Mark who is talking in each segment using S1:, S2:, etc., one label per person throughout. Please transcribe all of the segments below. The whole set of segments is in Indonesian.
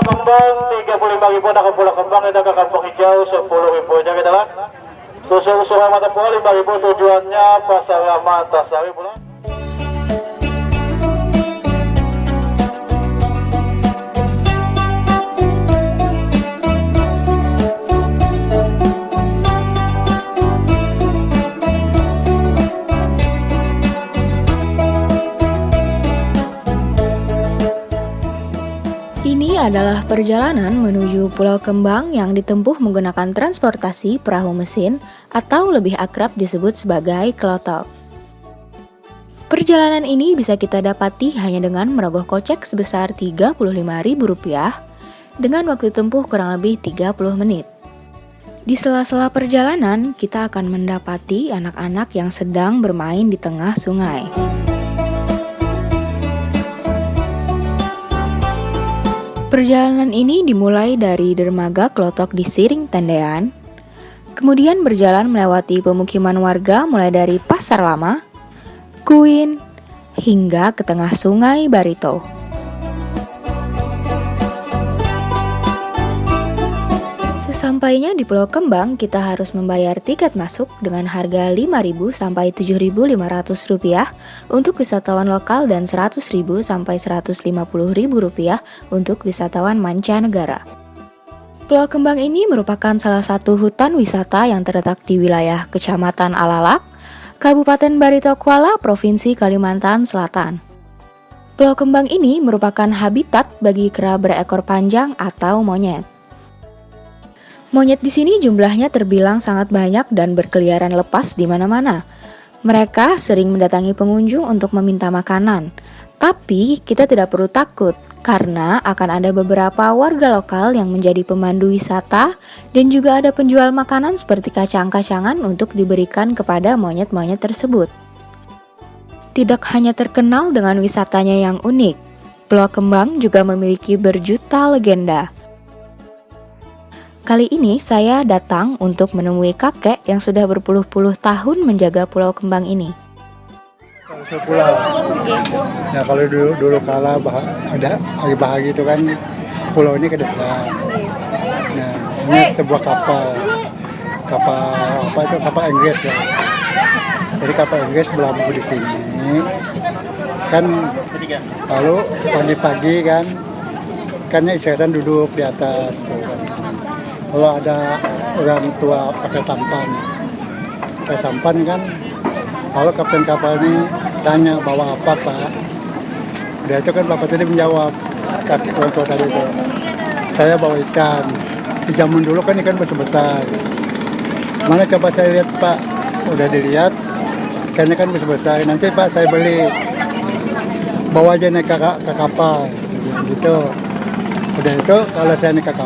S1: kembang 35.000 ada pulau kembang ada ke kampung hijau 10.000 aja kita lah. Susu mata pulau 5.000 tujuannya Pasar Lama Antasari pulau.
S2: Ini adalah perjalanan menuju Pulau Kembang yang ditempuh menggunakan transportasi perahu mesin atau lebih akrab disebut sebagai klotok. Perjalanan ini bisa kita dapati hanya dengan merogoh kocek sebesar Rp35.000 dengan waktu tempuh kurang lebih 30 menit. Di sela-sela perjalanan, kita akan mendapati anak-anak yang sedang bermain di tengah sungai. Perjalanan ini dimulai dari dermaga Klotok di Siring Tendean, kemudian berjalan melewati pemukiman warga mulai dari Pasar Lama, Kuin, hingga ke tengah Sungai Barito. Sesampainya di Pulau Kembang, kita harus membayar tiket masuk dengan harga Rp5.000 sampai Rp7.500 untuk wisatawan lokal dan Rp100.000 sampai Rp150.000 untuk wisatawan mancanegara. Pulau Kembang ini merupakan salah satu hutan wisata yang terletak di wilayah Kecamatan Alalak, Kabupaten Barito Kuala, Provinsi Kalimantan Selatan. Pulau Kembang ini merupakan habitat bagi kera berekor panjang atau monyet. Monyet di sini jumlahnya terbilang sangat banyak dan berkeliaran lepas di mana-mana. Mereka sering mendatangi pengunjung untuk meminta makanan. Tapi kita tidak perlu takut karena akan ada beberapa warga lokal yang menjadi pemandu wisata dan juga ada penjual makanan seperti kacang-kacangan untuk diberikan kepada monyet-monyet tersebut. Tidak hanya terkenal dengan wisatanya yang unik, Pulau Kembang juga memiliki berjuta legenda. Kali ini saya datang untuk menemui kakek yang sudah berpuluh-puluh tahun menjaga Pulau Kembang ini.
S3: Pulau. Nah kalau dulu kala ada bahagi itu kan pulau ini ke depan. Nah ini sebuah kapal apa itu kapal Inggris ya. Jadi kapal Inggris berlabuh di sini. Kan lalu pagi-pagi kan istirahat duduk di atas. Tuh, kan. Kalau ada orang tua pakai sampan kan, kalau kapten kapal ini tanya bawa apa Pak, udah itu kan bapak tadi menjawab orang tua tadi itu, saya bawa ikan. Di zaman dulu kan ikan besar-besar. Mana coba saya lihat Pak, udah dilihat, ikannya kan besar-besar. Nanti Pak saya beli, bawa aja naik ke kapal, gitu. Udah itu kalau saya naik ke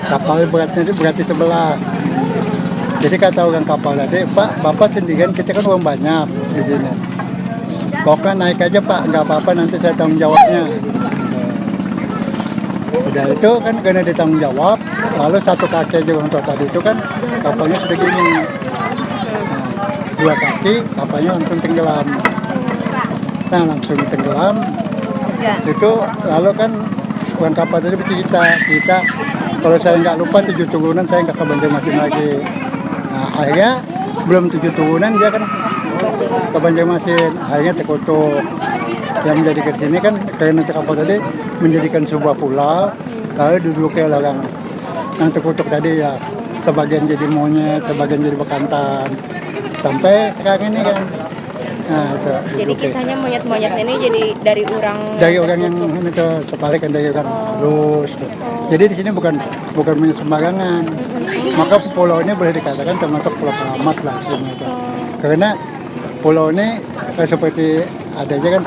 S3: kapal beratnya itu berarti sebelah. Jadi kata orang kapal tadi, Pak, Bapak sendirian, kita kan uang banyak di sini. Pokoknya naik aja Pak, nggak apa-apa nanti saya tanggung jawabnya. Udah itu kan karena ditanggung jawab, lalu satu kaki aja orang tua tadi itu kan kapalnya sudah gini. Nah, dua kaki kapalnya langsung tenggelam. Nah langsung tenggelam, itu lalu kan orang kapal tadi bercerita, kita kalau saya nggak lupa 7 turunan saya nggak ke Banjarmasin lagi. Nah, akhirnya belum 7 turunan dia kan ke Banjarmasin, akhirnya terkutuk. Yang menjadikan sini kan karena nanti kapal tadi menjadikan sebuah pulau, lalu duduknya orang yang terkutuk tadi ya, sebagian jadi monyet, sebagian jadi bekantan, sampai sekarang ini kan. Nah, itu.
S4: Jadi kisahnya monyet-monyet ini jadi dari orang
S3: yang ini tuh sepalik kan dari orang halus. Jadi di sini bukan monyet sembarangan. Maka pulau ini boleh dikatakan termasuk pulau selamat lah sebenarnya. Karena pulau ini seperti ada aja kan,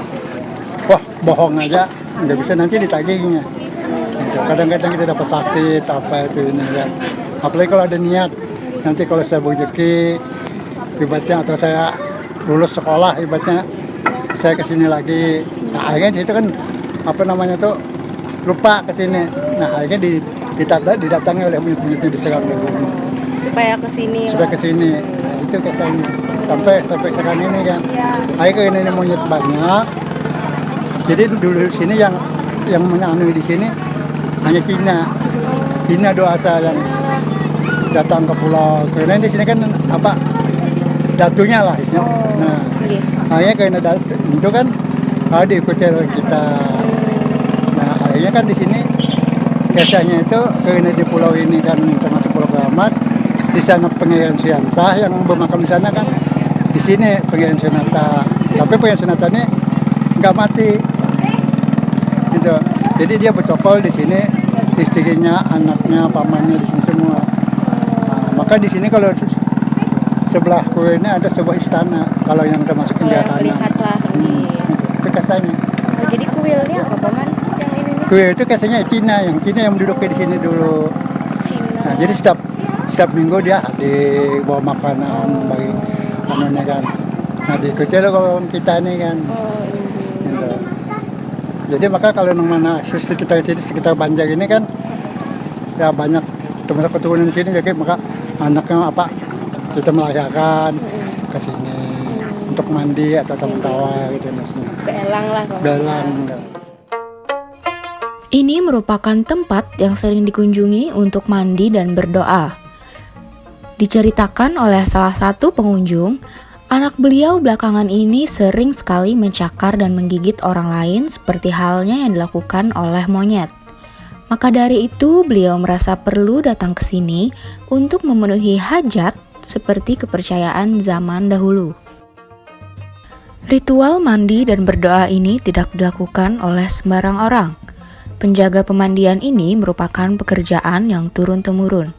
S3: wah bohong aja nggak bisa nanti ditagihnya. Gitu. Kadang-kadang kita dapat sakit apa itu ini ya. Apalagi kalau ada niat nanti kalau saya rezeki ibaratnya atau saya lulus sekolah ibaratnya saya kesini lagi. Nah akhirnya di situ kan apa namanya tuh lupa kesini. Nah akhirnya didatangi oleh monyet-monyet itu diserang dulu.
S4: Supaya kesini.
S3: Nah, itu kesannya sampai sekarang ini kan. Akhirnya ini monyet banyak. Jadi dulu di sini yang menyanyi di sini hanya Cina doa asal yang datang ke pulau. Karena di sini kan apa datunya lah isinya. Nah, akhirnya karena itu kan diikuti oleh kita. Nah, akhirnya kan di sini kisahnya itu karena di pulau ini kan termasuk Pulau Keramat, di sana Pengairan Siansah yang bermakam di sana kan di sini Pengairan Sunata. Tapi Pengairan Sunata ini nggak mati, gitu. Jadi dia bercokol di sini, istrinya, anaknya, pamannya di sini semua. Nah, maka di sini kalau sebelah kue ini ada sebuah istana, kalau yang termasuk India Tanah.
S4: Lihatlah.
S3: Itu kasanya.
S4: Jadi kuilnya apa paman? Yang ini nih?
S3: Kue itu kasanya Cina yang menduduki di sini dulu.
S4: Cina.
S3: Nah, jadi setiap minggu dia bawa makanan bagi anunya kan. Nah, diikuti loh kalau kita ini kan. Gitu. Jadi maka kalau yang mana sekitar sini, sekitar Banjar ini kan ya banyak termasuk keturunan sini, jadi maka anaknya apa kita melahirkan ke sini untuk mandi atau tawa gitu.
S4: Belang lah.
S3: Belang.
S2: Ini merupakan tempat yang sering dikunjungi untuk mandi dan berdoa. Diceritakan oleh salah satu pengunjung, anak beliau belakangan ini sering sekali mencakar dan menggigit orang lain seperti halnya yang dilakukan oleh monyet. Maka dari itu beliau merasa perlu datang ke sini untuk memenuhi hajat seperti kepercayaan zaman dahulu. Ritual mandi dan berdoa ini tidak dilakukan oleh sembarang orang. Penjaga pemandian ini merupakan pekerjaan yang turun-temurun.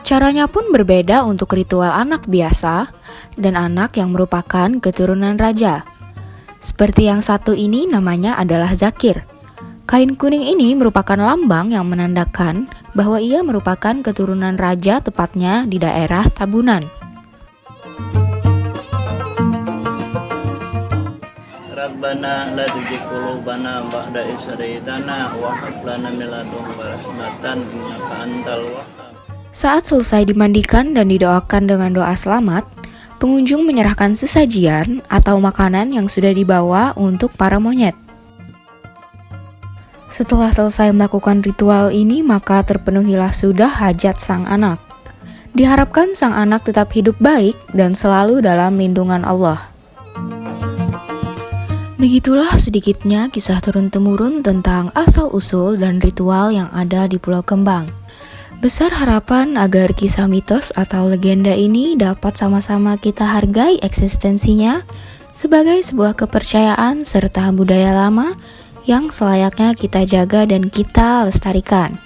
S2: Caranya pun berbeda untuk ritual anak biasa dan anak yang merupakan keturunan raja. Seperti yang satu ini namanya adalah Zakir. Kain kuning ini merupakan lambang yang menandakan bahwa ia merupakan keturunan raja, tepatnya di daerah Tabunan.
S5: Rabbana la tuzigh qulubana ba'da idh hadaytana wa hab lana min ladunka rahmatan innaka antal wahhab.
S2: Saat selesai dimandikan dan didoakan dengan doa selamat, pengunjung menyerahkan sesajian atau makanan yang sudah dibawa untuk para monyet. Setelah selesai melakukan ritual ini, maka terpenuhilah sudah hajat sang anak. Diharapkan sang anak tetap hidup baik dan selalu dalam lindungan Allah. Begitulah sedikitnya kisah turun-temurun tentang asal-usul dan ritual yang ada di Pulau Kembang. Besar harapan agar kisah mitos atau legenda ini dapat sama-sama kita hargai eksistensinya sebagai sebuah kepercayaan serta budaya lama yang selayaknya kita jaga dan kita lestarikan.